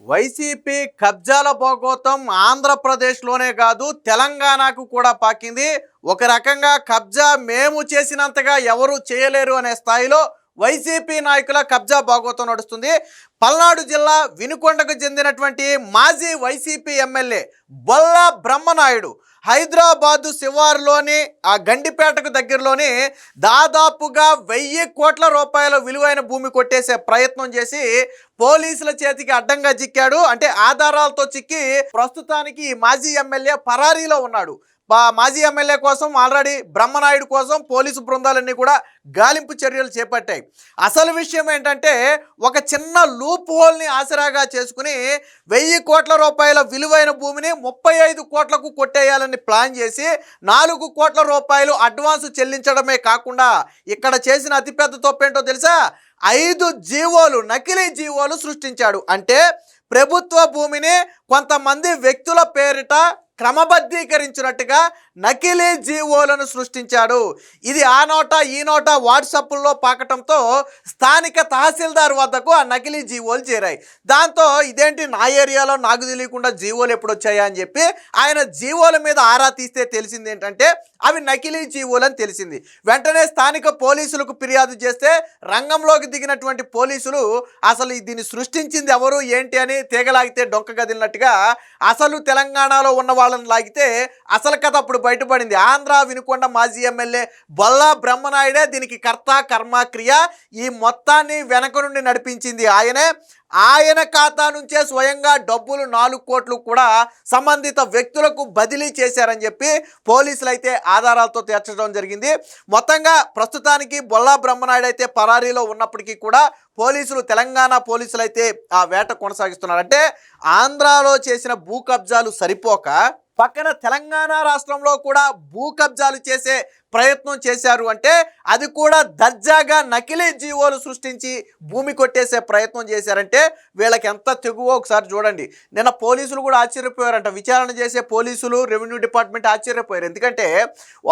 YCP కబ్జాల భోగోతం ఆంధ్రప్రదేశ్లోనే కాదు తెలంగాణకు కూడా పాకింది. ఒక రకంగా కబ్జా మేము చేసినంతగా ఎవరు చేయలేరు అనే స్థాయిలో వైసీపీ నాయకుల కబ్జా భోగోతం నడుస్తుంది. పల్నాడు జిల్లా వినుకొండకు చెందినటువంటి మాజీ వైసీపీ ఎమ్మెల్యే బొల్లా బ్రహ్మనాయుడు హైదరాబాదు శివారులోని ఆ గండిపేటకు దగ్గరలోని దాదాపుగా 1000 కోట్ల రూపాయల విలువైన భూమి కొట్టేసే ప్రయత్నం చేసి పోలీసుల చేతికి అడ్డంగా చిక్కాడు. అంటే ఆధారాలతో చిక్కి ప్రస్తుతానికి మాజీ ఎమ్మెల్యే పరారీలో ఉన్నాడు. మాజీ ఎమ్మెల్యే కోసం ఆల్రెడీ బ్రహ్మనాయుడు కోసం పోలీసు బృందాలన్నీ కూడా గాలింపు చర్యలు చేపట్టాయి. అసలు విషయం ఏంటంటే ఒక చిన్న లూప్ హోల్ని ఆసరాగా చేసుకుని 1000 కోట్ల రూపాయల విలువైన భూమిని 35 కోట్లకు కొట్టేయాలని ప్లాన్ చేసి 4 కోట్ల రూపాయలు అడ్వాన్స్ చెల్లించడమే కాకుండా ఇక్కడ చేసిన అతిపెద్ద తప్పేంటో తెలుసా? 5 జీవోలు, నకిలీ జీవోలు సృష్టించాడు. అంటే ప్రభుత్వ భూమిని కొంతమంది వ్యక్తుల పేరిట క్రమబద్ధీకరించినట్టుగా నకిలీ జీవోలను సృష్టించాడు. ఇది ఆ నోట ఈ నోట వాట్సాప్లో పాకటంతో స్థానిక తహసీల్దార్ వద్దకు ఆ నకిలీ జీవోలు చేరాయి. దాంతో ఇదేంటి నా ఏరియాలో నాకు తెలియకుండా జీవోలు ఎప్పుడు వచ్చాయా అని చెప్పి ఆయన జీవోల మీద ఆరా తీస్తే తెలిసింది ఏంటంటే అవి నకిలీ జీవోలు అని తెలిసింది. వెంటనే స్థానిక పోలీసులకు ఫిర్యాదు చేస్తే రంగంలోకి దిగినటువంటి పోలీసులు అసలు దీన్ని సృష్టించింది ఎవరు ఏంటి అని తీగలాగితే డొంక గదిలినట్టుగా అసలు తెలంగాణలో ఉన్న వాళ్ళని లాగితే అసలు కథ అప్పుడు బయటపడింది. ఆంధ్ర వినుకొండ మాజీ ఎమ్మెల్యే బొల్లా బ్రహ్మనాయుడే దీనికి కర్త కర్మ క్రియ. ఈ మొత్తాన్ని వెనక నుండి నడిపించింది ఆయనే. ఆయన ఖాతా నుంచే స్వయంగా డబ్బులు 4 కోట్లు కూడా సంబంధిత వ్యక్తులకు బదిలీ చేశారని చెప్పి పోలీసులు అయితే ఆధారాలతో తీర్చడం జరిగింది. మొత్తంగా ప్రస్తుతానికి బొల్లా బ్రహ్మనాయుడు అయితే పరారీలో ఉన్నప్పటికీ కూడా పోలీసులు, తెలంగాణ పోలీసులు అయితే ఆ వేట కొనసాగిస్తున్నారు. అంటే ఆంధ్రాలో చేసిన భూ కబ్జాలు సరిపోక పక్కన తెలంగాణ రాష్ట్రంలో కూడా భూ కబ్జాలు చేసే ప్రయత్నం చేశారు. అంటే అది కూడా దర్జాగా నకిలీ జీవోలు సృష్టించి భూమి కొట్టేసే ప్రయత్నం చేశారంటే వీళ్ళకి ఎంత తెగువో ఒకసారి చూడండి. నిన్న పోలీసులు కూడా ఆశ్చర్యపోయారంట. విచారణ చేసే పోలీసులు, రెవెన్యూ డిపార్ట్మెంట్ ఆశ్చర్యపోయారు. ఎందుకంటే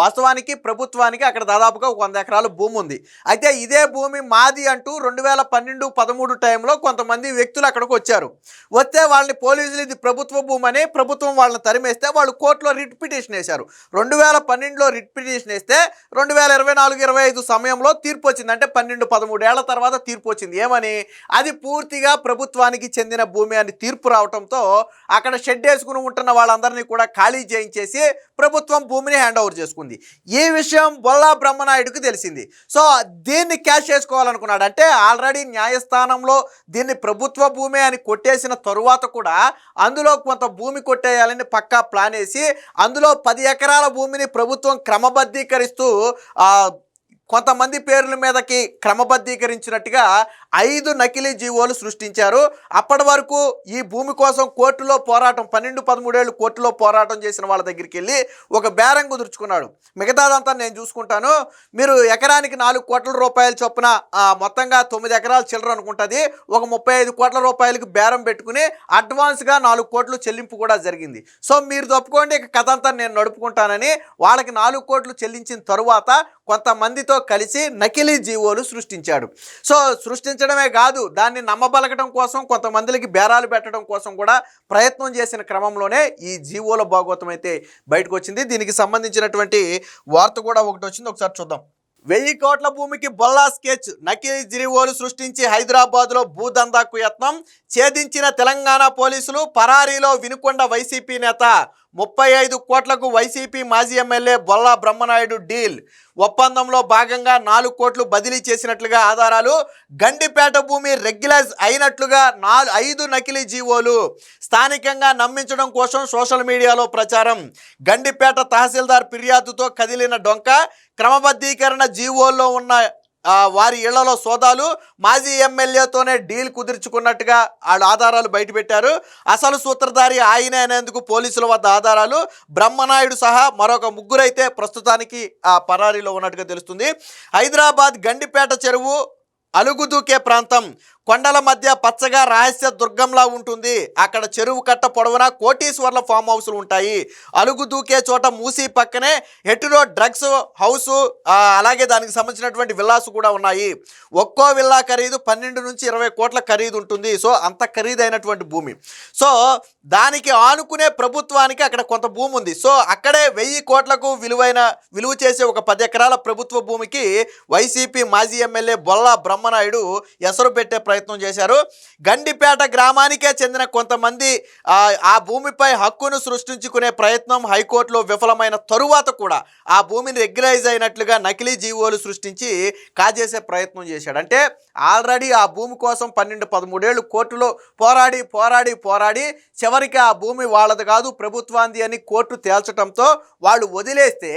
వాస్తవానికి ప్రభుత్వానికి అక్కడ దాదాపుగా 100 ఎకరాల భూమి ఉంది. అయితే ఇదే భూమి మాది అంటూ 2012-13 టైంలో కొంతమంది వ్యక్తులు అక్కడికి వచ్చారు. వస్తే వాళ్ళని పోలీసులు ఇది ప్రభుత్వ భూమి అని ప్రభుత్వం వాళ్ళని తరిమేస్తే వాళ్ళు కోర్టులో రిట్ పిటిషన్ వేశారు. 2012లో రిట్ పిటిషన్ వేస్తే 2024-25 సమయంలో తీర్పు వచ్చింది. అంటే 12-13 ఏళ్ల తర్వాత తీర్పు వచ్చింది. ఏమని? అది పూర్తిగా ప్రభుత్వానికి చెందిన భూమి అని తీర్పు రావడంతో అక్కడ షెడ్ వేసుకుని ఉంటున్న వాళ్ళందరినీ కూడా ఖాళీ చేయించేసి ప్రభుత్వం భూమిని హ్యాండ్ ఓవర్ చేసుకుంది. ఈ విషయం బొల్లా బ్రహ్మనాయుడుకు తెలిసింది. సో దీన్ని క్యాష్ చేసుకోవాలనుకున్నాడు. అంటే ఆల్రెడీ న్యాయస్థానంలో దీన్ని ప్రభుత్వ భూమి అని కొట్టేసిన తరువాత కూడా అందులో కొంత భూమి కొట్టేయాలని పక్కా ప్లాన్ వేసి అందులో 10 ఎకరాల భూమిని ప్రభుత్వం క్రమబద్ధీకరిస్తూ కొంతమంది పేర్ల మీదకి క్రమబద్ధీకరించినట్టుగా 5 నకిలీ జీవోలు సృష్టించారు. అప్పటి వరకు ఈ భూమి కోసం కోర్టులో పోరాటం 12-13 ఏళ్ళు కోర్టులో పోరాటం చేసిన వాళ్ళ దగ్గరికి వెళ్ళి ఒక బేరం కుదుర్చుకున్నాడు. మిగతాదంతా నేను చూసుకుంటాను, మీరు ఎకరానికి 4 కోట్ల రూపాయలు చొప్పున మొత్తంగా 9 ఎకరాల చిల్లర అనుకుంటుంది, ఒక 35 కోట్ల రూపాయలకు బేరం పెట్టుకుని అడ్వాన్స్గా 4 కోట్లు చెల్లింపు కూడా జరిగింది. సో మీరు తప్పుకోండి, ఇక కథ అంతా నేను నడుపుకుంటానని వాళ్ళకి 4 కోట్లు చెల్లించిన తరువాత కొంతమందితో కలిసి నకిలీ జీవోలు సృష్టించాడు. సో సృష్టించడమే కాదు, దాన్ని నమ్మబలగడం కోసం కొంతమందికి బేరాలు పెట్టడం కోసం కూడా ప్రయత్నం చేసిన క్రమంలోనే ఈ జీవోల భాగవతం అయితే బయటకు వచ్చింది. దీనికి సంబంధించినటువంటి వార్త కూడా ఒకటి వచ్చింది, ఒకసారి చూద్దాం. 1000 కోట్ల భూమికి బొల్లా స్కెచ్, నకిలీ జీవోలు సృష్టించి హైదరాబాద్లో భూదందాకు యత్నం, ఛేదించిన తెలంగాణ పోలీసులు, పరారీలో వినుకొండ వైసీపీ నేత. 35 కోట్లకు వైసీపీ మాజీ ఎమ్మెల్యే బొల్లా బ్రహ్మనాయుడు డీల్. ఒప్పందంలో భాగంగా 4 కోట్లు బదిలీ చేసినట్లుగా ఆధారాలు. గండిపేట భూమి రెగ్యులైజ్ అయినట్లుగా 5 నకిలీ జీవోలు. స్థానికంగా నమ్మించడం కోసం సోషల్ మీడియాలో ప్రచారం. గండిపేట తహసీల్దార్ ఫిర్యాదుతో కదిలిన డొంక. క్రమబద్ధీకరణ జీవోల్లో ఉన్న వారి ఇళ్లలో సోదాలు. మాజీ ఎమ్మెల్యేతోనే డీల్ కుదుర్చుకున్నట్టుగా వాళ్ళ ఆధారాలు బయటపెట్టారు. అసలు సూత్రధారి ఆయనే అనేందుకు పోలీసుల వద్ద ఆధారాలు. బ్రహ్మనాయుడు సహా మరొక 3 అయితే ప్రస్తుతానికి పరారీలో ఉన్నట్టుగా తెలుస్తుంది. హైదరాబాద్ గండిపేట చెరువు అలుగుదూకే ప్రాంతం. కొండల మధ్య పచ్చగా రహస్య దుర్గంలా ఉంటుంది. అక్కడ చెరువు కట్ట పొడవునా కోటీశ్వర్ల ఫామ్ హౌస్లు ఉంటాయి. అలుగు దూకే చోట మూసీ పక్కనే హెటరో డ్రగ్స్ హౌస్, అలాగే దానికి సంబంధించినటువంటి విల్లాస్ కూడా ఉన్నాయి. ఒక్కో విల్లా ఖరీదు 12 నుంచి 20 కోట్ల ఖరీదు ఉంటుంది. సో అంత ఖరీదైనటువంటి భూమి. సో దానికి ఆనుకునే ప్రభుత్వానికి అక్కడ కొంత భూమి ఉంది. సో అక్కడే 1000 కోట్లకు విలువ చేసే ఒక 10 ఎకరాల ప్రభుత్వ భూమికి వైసీపీ మాజీ ఎమ్మెల్యే బొల్లా బ్రహ్మనాయుడు ఎసరు పెట్టే ప్రయత్నం చేశారు. గండిపేట గ్రామానికే చెందిన కొంతమంది ఆ భూమిపై హక్కును సృష్టించుకునే ప్రయత్నం హైకోర్టులో విఫలమైన తరువాత కూడా ఆ భూమిని రెగ్యులైజ్ అయినట్లుగా నకిలీ జీవోలు సృష్టించి కాజేసే ప్రయత్నం చేశాడు. అంటే ఆల్రెడీ ఆ భూమి కోసం 12-13 ఏళ్ళు కోర్టులో పోరాడి చివరికి ఆ భూమి వాళ్ళది కాదు ప్రభుత్వాంది అని కోర్టు తేల్చడంతో వాళ్ళు వదిలేస్తే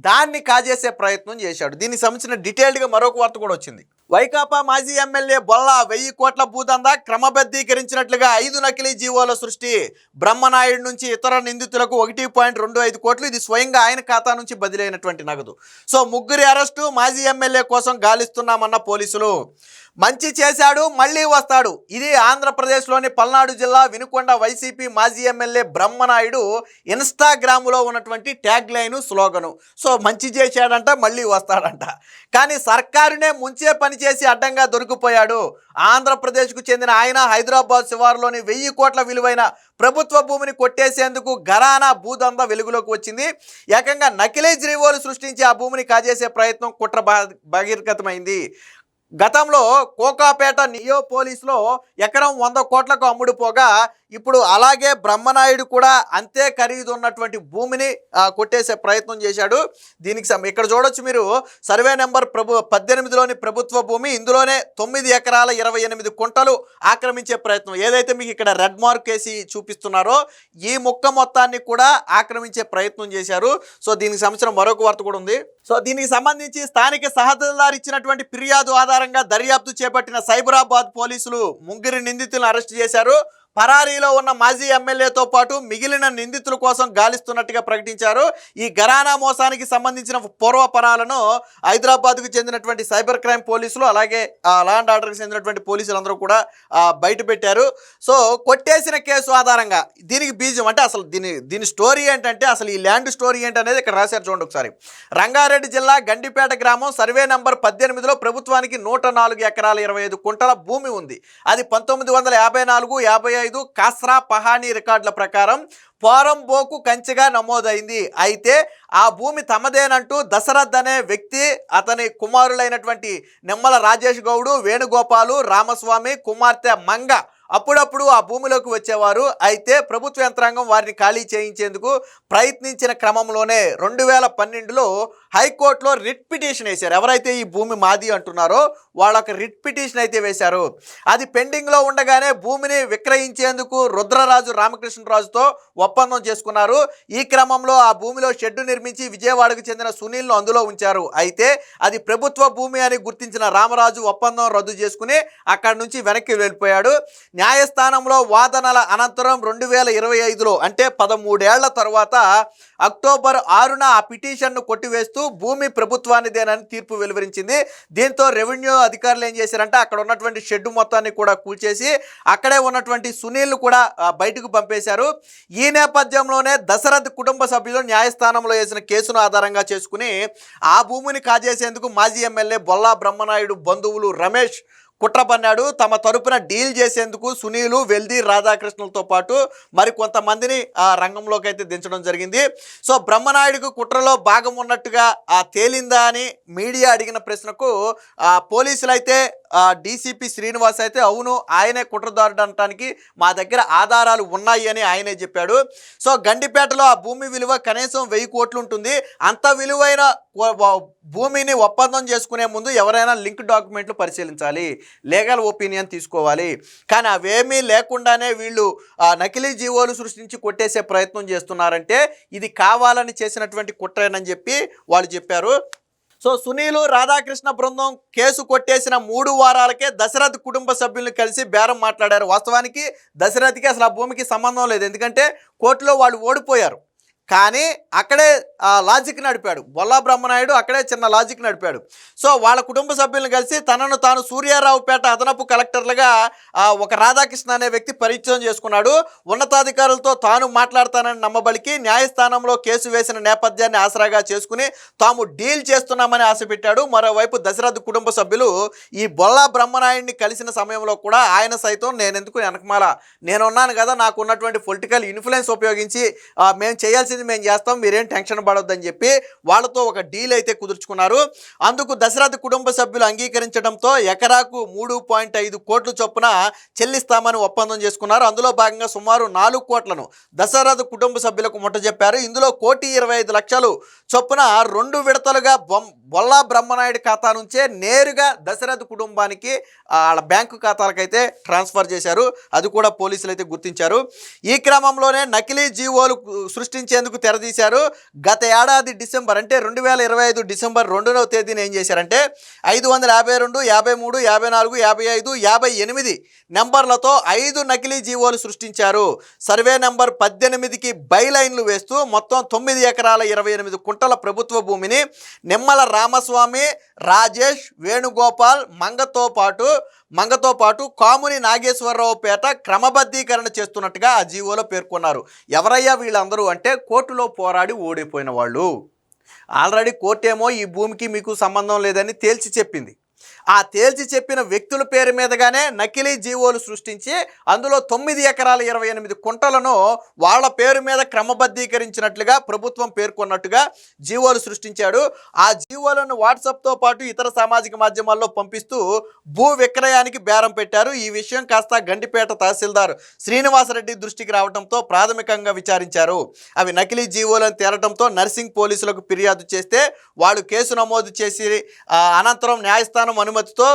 దాన్ని కాజేసే ప్రయత్నం చేశాడు. దీనికి సంబంధించిన డీటెయిల్డ్గా మరొక వార్త కూడా వచ్చింది. వైకాపా మాజీ ఎమ్మెల్యే బొల్లా 1000 కోట్ల భూదందా క్రమబద్ధీకరించినట్లుగా 5 నకిలీ జీవోల సృష్టి. బ్రహ్మనాయుడు నుంచి ఇతర నిందితులకు 1.25 కోట్లు. ఇది స్వయంగా ఆయన ఖాతా నుంచి బదిలీ అయినటువంటి నగదు. సో ముగ్గురి అరెస్టు, మాజీ ఎమ్మెల్యే కోసం గాలిస్తున్నామన్న పోలీసులు. మంచి చేశాడు మళ్ళీ వస్తాడు. ఇది ఆంధ్రప్రదేశ్లోని పల్నాడు జిల్లా వినుకొండ వైసీపీ మాజీ ఎమ్మెల్యే బ్రహ్మనాయుడు ఇన్స్టాగ్రామ్లో ఉన్నటువంటి ట్యాగ్ లైను, స్లోగను. సో మంచి చేశాడంట, మళ్ళీ వస్తాడంట. కానీ సర్కారునే ముంచే పని చేసి అడ్డంగా దొరికిపోయాడు. ఆంధ్రప్రదేశ్కు చెందిన ఆయన హైదరాబాద్ శివారులోని 1000 కోట్ల విలువైన ప్రభుత్వ భూమిని కొట్టేసేందుకు ఘరానా భూదందా వెలుగులోకి వచ్చింది. ఏకంగా నకిలీ జీవోలు సృష్టించి ఆ భూమిని కాజేసే ప్రయత్నం కుట్ర బహిర్గతమైంది. గతంలో కోకాపేట నియో పోలీసులో ఎకరం 100 కోట్లకు అమ్ముడుపోగా ఇప్పుడు అలాగే బ్రహ్మనాయుడు కూడా అంతే ఖరీదు ఉన్నటువంటి భూమిని కొట్టేసే ప్రయత్నం చేశాడు. దీనికి ఇక్కడ చూడొచ్చు మీరు, సర్వే నెంబర్ 18లోని ప్రభుత్వ భూమి, ఇందులోనే 9 ఎకరాల 28 కుంటలు ఆక్రమించే ప్రయత్నం. ఏదైతే మీకు ఇక్కడ రెడ్ మార్క్ వేసి చూపిస్తున్నారో ఈ ముక్క మొత్తాన్ని కూడా ఆక్రమించే ప్రయత్నం చేశారు. సో దీనికి సంబంధించిన మరొక వార్త కూడా ఉంది. సో దీనికి సంబంధించి స్థానిక సహదారు ఇచ్చినటువంటి ఫిర్యాదు ఆధారంగా దర్యాప్తు చేపట్టిన సైబరాబాద్ పోలీసులు ముగ్గురు నిందితులను అరెస్టు చేశారు. పరారీలో ఉన్న మాజీ ఎమ్మెల్యేతో పాటు మిగిలిన నిందితుల కోసం గాలిస్తున్నట్టుగా ప్రకటించారు. ఈ ఘరానా మోసానికి సంబంధించిన పూర్వపరాలను హైదరాబాద్కు చెందినటువంటి సైబర్ క్రైమ్ పోలీసులు, అలాగే లా అండ్ ఆర్డర్కి చెందినటువంటి పోలీసులు అందరూ కూడా బయట పెట్టారు. సో కొట్టేసిన కేసు ఆధారంగా దీనికి బీజం అంటే అసలు దీని స్టోరీ ఏంటంటే, అసలు ఈ ల్యాండ్ స్టోరీ ఏంటనేది ఇక్కడ రాశారు చూడండి ఒకసారి. రంగారెడ్డి జిల్లా గండిపేట గ్రామం సర్వే నంబర్ 18లో ప్రభుత్వానికి 104 ఎకరాల 25 కుంటల భూమి ఉంది. అది 1954-55 కాస్రా పహానీ రికార్డుల ప్రకారం పోరంబోకు కంచెగా నమోదైంది. అయితే ఆ భూమి తమదేనంటూ దశరథ్ అనే వ్యక్తి, అతని కుమారులైనటువంటి నిమ్మల రాజేష్ గౌడు, వేణుగోపాలు, రామస్వామి కుమార్తె మంగ అప్పుడప్పుడు ఆ భూమిలోకి వచ్చేవారు. అయితే ప్రభుత్వ యంత్రాంగం వారిని ఖాళీ చేయించేందుకు ప్రయత్నించిన క్రమంలోనే 2012లో హైకోర్టులో రిట్ పిటిషన్ వేశారు. ఎవరైతే ఈ భూమి మాది అంటున్నారో వాళ్ళొక రిట్ పిటిషన్ అయితే వేశారు. అది పెండింగ్లో ఉండగానే భూమిని విక్రయించేందుకు రుద్రరాజు రామకృష్ణరాజుతో ఒప్పందం చేసుకున్నారు. ఈ క్రమంలో ఆ భూమిలో షెడ్డు నిర్మించి విజయవాడకు చెందిన సునీల్ను అందులో ఉంచారు. అయితే అది ప్రభుత్వ భూమి అని గుర్తించిన రామరాజు ఒప్పందం రద్దు చేసుకుని అక్కడి నుంచి వెనక్కి వెళ్ళిపోయాడు. న్యాయస్థానంలో వాదనల అనంతరం 2025లో అంటే 13 ఏళ్ల తర్వాత అక్టోబర్ 6న ఆ పిటిషన్ను కొట్టివేస్తూ భూమి ప్రభుత్వానిదేనని తీర్పు వెలువరించింది. దీంతో రెవెన్యూ అధికారులు ఏం చేశారంటే అక్కడ ఉన్నటువంటి షెడ్డు మొత్తాన్ని కూడా కూల్చేసి అక్కడే ఉన్నటువంటి సునీల్ను కూడా బయటకు పంపేశారు. ఈ నేపథ్యంలోనే దశరథ్ కుటుంబ సభ్యులు న్యాయస్థానంలో వేసిన కేసును ఆధారంగా చేసుకుని ఆ భూమిని కాజేసేందుకు మాజీ ఎమ్మెల్యే బొల్లా బ్రహ్మనాయుడు బంధువులు రమేష్ కుట్ర పన్నాడు. తమ తరపున డీల్ చేసేందుకు సునీలు, వెల్ది, రాధాకృష్ణలతో పాటు మరి కొంతమందిని ఆ రంగంలోకి అయితే దించడం జరిగింది. సో బ్రహ్మనాయుడికి కుట్రలో భాగం ఉన్నట్టుగా తేలిందా అని మీడియా అడిగిన ప్రశ్నకు పోలీసులు అయితే డీసీపీ శ్రీనివాస్ అయితే అవును ఆయనే కుట్రదారుడు అనడానికి మా దగ్గర ఆధారాలు ఉన్నాయి అని ఆయనే చెప్పాడు. సో గండిపేటలో ఆ భూమి విలువ కనీసం 1000 కోట్లు ఉంటుంది. అంత విలువైన భూమిని ఒప్పందం చేసుకునే ముందు ఎవరైనా లింక్ డాక్యుమెంట్లు పరిశీలించాలి, లీగల్ ఒపీనియన్ తీసుకోవాలి. కానీ అవేమీ లేకుండానే వీళ్ళు నకిలీ జీవోలు సృష్టించి కొట్టేసే ప్రయత్నం చేస్తున్నారంటే ఇది కావాలని చేసినటువంటి కుట్రేనని చెప్పి వాళ్ళు చెప్పారు. సో సునీలు, రాధాకృష్ణ బృందం కేసు కొట్టేసిన 3 వారాలకే దశరథ్ కుటుంబ సభ్యులను కలిసి బేరం మాట్లాడారు. వాస్తవానికి దశరథ్కి అసలు ఆ భూమికి సంబంధం లేదు, ఎందుకంటే కోర్టులో వాళ్ళు ఓడిపోయారు. కానీ అక్కడే లాజిక్ నడిపాడు బొల్లా బ్రహ్మనాయుడు, అక్కడే చిన్న లాజిక్ నడిపాడు. సో వాళ్ళ కుటుంబ సభ్యులను కలిసి తనను తాను సూర్యారావుపేట అదనపు కలెక్టర్లుగా ఒక రాధాకృష్ణ అనే వ్యక్తి పరిచయం చేసుకున్నాడు. ఉన్నతాధికారులతో తాను మాట్లాడతానని నమ్మబలికి న్యాయస్థానంలో కేసు వేసిన నేపథ్యాన్ని ఆసరాగా చేసుకుని తాము డీల్ చేస్తున్నామని ఆశపెట్టాడు. మరోవైపు దశరథ్ కుటుంబ సభ్యులు ఈ బొల్లా బ్రహ్మనాయుడిని కలిసిన సమయంలో కూడా ఆయన సైతం నేనెందుకు వెనకమాల, నేనున్నాను కదా, నాకు ఉన్నటువంటి పొలిటికల్ ఇన్ఫ్లుయెన్స్ ఉపయోగించి మేము చేయాల్సింది మేము చేస్తాం, మీరేం టెన్షన్ పడొద్దని చెప్పి వాళ్ళతో ఒక డీల్ అయితే కుదుర్చుకున్నారు. అందుకు దశరథ్ కుటుంబ సభ్యులు అంగీకరించడంతో ఎకరాకు 3.5 కోట్ల చొప్పున చెల్లిస్తామని ఒప్పందం చేసుకున్నారు. అందులో భాగంగా సుమారు 4 కోట్లను దశరథ్ కుటుంబ సభ్యులకు ముట్టజెప్పారు. ఇందులో 1,25,00,000 చొప్పున 2 విడతలుగా బొల్లా బ్రహ్మనాయుడు ఖాతా నుంచే నేరుగా దశరథ్ కుటుంబానికి వాళ్ళ బ్యాంకు ఖాతాలకైతే ట్రాన్స్ఫర్ చేశారు. అది కూడా పోలీసులు అయితే గుర్తించారు. ఈ క్రమంలోనే నకిలీ జీవోలు సృష్టించేందుకు తెరదీశారు. గత ఏడాది డిసెంబర్ అంటే 2025 డిసెంబర్ 2వ తేదీన ఏం చేశారంటే 552, 53, 54, 55, 58 నెంబర్లతో 5 నకిలీ జీవోలు సృష్టించారు. సర్వే నెంబర్ 18కి బైలైన్లు వేస్తూ మొత్తం 9 ఎకరాల 28 కుంటల ప్రభుత్వ భూమిని నిమ్మల రామస్వామి, రాజేష్, వేణుగోపాల్ మంగతో పాటు కాముని నాగేశ్వరరావు పేట క్రమబద్ధీకరణ చేస్తున్నట్టుగా ఆ జీవోలో పేర్కొన్నారు. ఎవరయ్యా వీళ్ళందరూ అంటే కోర్టులో పోరాడి ఓడిపోయిన వాళ్ళు. ఆల్రెడీ కోర్టేమో ఈ భూమికి మీకు సంబంధం లేదని తేల్చి చెప్పింది. ఆ తేల్చి చెప్పిన వ్యక్తుల పేరు మీదగానే నకిలీ జీవోలు సృష్టించి అందులో 9 ఎకరాల 28 కుంటలను వాళ్ళ పేరు మీద క్రమబద్ధీకరించినట్లుగా ప్రభుత్వం పేర్కొన్నట్టుగా జీవోలు సృష్టించాడు. ఆ జీవోలను వాట్సాప్తో పాటు ఇతర సామాజిక మాధ్యమాల్లో పంపిస్తూ భూ విక్రయానికి బేరం పెట్టారు. ఈ విషయం కాస్త గండిపేట తహసీల్దార్ శ్రీనివాసరెడ్డి దృష్టికి రావడంతో ప్రాథమికంగా విచారించారు. అవి నకిలీ జీవోలను తేలటంతో నర్సింగ్ పోలీసులకు ఫిర్యాదు చేస్తే వాళ్ళు కేసు నమోదు చేసి అనంతరం న్యాయస్థానం అనుమతితో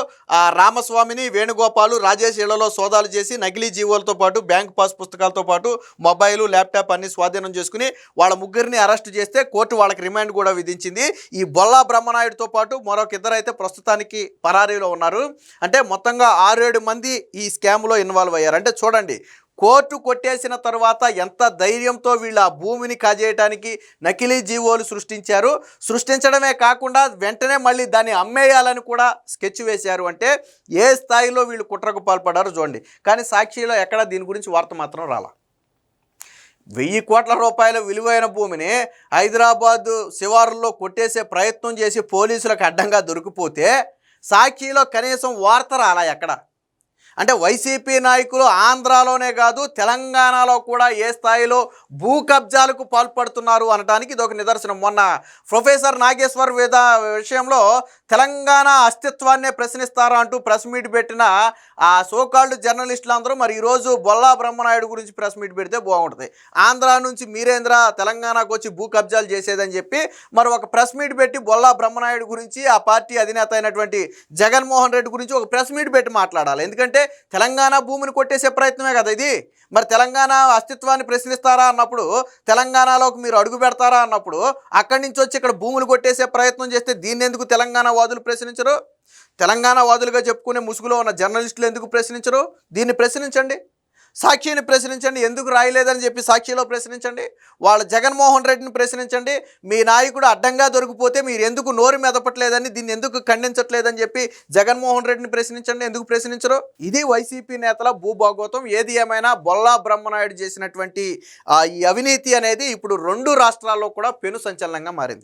రామస్వామిని, వేణుగోపాలు, రాజేష్ ఇళ్లలో సోదాలు చేసి నకిలీ జీవోలతో పాటు బ్యాంక్ పాస్ పుస్తకాలతో పాటు మొబైలు, ల్యాప్టాప్ అన్ని స్వాధీనం చేసుకుని వాళ్ళ ముగ్గురిని అరెస్ట్ చేస్తే కోర్టు వాళ్ళకి రిమాండ్ కూడా విధించింది. ఈ బొల్లా బ్రహ్మనాయుడుతో పాటు మరొక ఇద్దరు అయితే ప్రస్తుతానికి పరారీలో ఉన్నారు. అంటే మొత్తంగా 6-7 మంది ఈ స్కామ్లో ఇన్వాల్వ్ అయ్యారు. అంటే చూడండి, కోర్టు కొట్టేసిన తర్వాత ఎంత ధైర్యంతో వీళ్ళు ఆ భూమిని కాజేయడానికి నకిలీ జీవోలు సృష్టించడమే కాకుండా వెంటనే మళ్ళీ దాన్ని అమ్మేయాలని కూడా స్కెచ్ వేశారు. అంటే ఏ స్థాయిలో వీళ్ళు కుట్రకు పాల్పడారో చూడండి. కానీ సాక్షిలో ఎక్కడ దీని గురించి వార్త మాత్రం రాలా. 1000 కోట్ల రూపాయల విలువైన భూమిని హైదరాబాద్ శివారుల్లో కొట్టేసే ప్రయత్నం చేసి పోలీసులకు అడ్డంగా దొరికిపోతే సాక్షిలో కనీసం వార్త రాలా ఎక్కడ. అంటే వైసీపీ నాయకులు ఆంధ్రాలోనే కాదు తెలంగాణలో కూడా ఏ స్థాయిలో భూ కబ్జాలకు పాల్పడుతున్నారు అనడానికి ఇది ఒక నిదర్శనం. మొన్న ప్రొఫెసర్ నాగేశ్వర్ విషయంలో తెలంగాణ అస్తిత్వాన్నే ప్రశ్నిస్తారా అంటూ ప్రెస్ మీట్ పెట్టిన ఆ సోకాల్డ్ జర్నలిస్టులు అందరూ మరి ఈరోజు బొల్లా బ్రహ్మనాయుడు గురించి ప్రెస్ మీట్ పెడితే బాగుంటుంది. ఆంధ్ర నుంచి మీరేంద్ర తెలంగాణకు వచ్చి భూ కబ్జాలు చేసేదని చెప్పి మరి ఒక ప్రెస్ మీట్ పెట్టి బొల్లా బ్రహ్మనాయుడు గురించి ఆ పార్టీ అధినేత అయినటువంటి జగన్మోహన్ రెడ్డి గురించి ఒక ప్రెస్ మీట్ పెట్టి మాట్లాడాలి. ఎందుకంటే తెలంగాణ భూమిని కొట్టేసే ప్రయత్నమే కదా ఇది. మరి తెలంగాణ అస్తిత్వాన్ని ప్రశ్నిస్తారా అన్నప్పుడు, తెలంగాణలోకి మీరు అడుగు పెడతారా అన్నప్పుడు అక్కడి నుంచి వచ్చి ఇక్కడ భూములు కొట్టేసే ప్రయత్నం చేస్తే దీన్ని ఎందుకు తెలంగాణ వాదులు ప్రశ్నించరు? తెలంగాణ వాదులుగా చెప్పుకునే ముసుగులో ఉన్న జర్నలిస్టులు ఎందుకు ప్రశ్నించరు? దీన్ని ప్రశ్నించండి. సాక్షిని ప్రశ్నించండి, ఎందుకు రాయలేదని చెప్పి సాక్షిలో ప్రశ్నించండి. వాళ్ళ జగన్మోహన్ రెడ్డిని ప్రశ్నించండి. మీ నాయకుడు అడ్డంగా దొరికిపోతే మీరు ఎందుకు నోరు మెదపట్లేదని, దీన్ని ఎందుకు ఖండించట్లేదని చెప్పి జగన్మోహన్ రెడ్డిని ప్రశ్నించండి. ఎందుకు ప్రశ్నించరు? ఇది వైసీపీ నేతల భూభాగోతం. ఏది ఏమైనా బొల్లా బ్రహ్మనాయుడు చేసినటువంటి ఈ అవినీతి అనేది ఇప్పుడు 2 రాష్ట్రాల్లో కూడా పెను సంచలనంగా మారింది.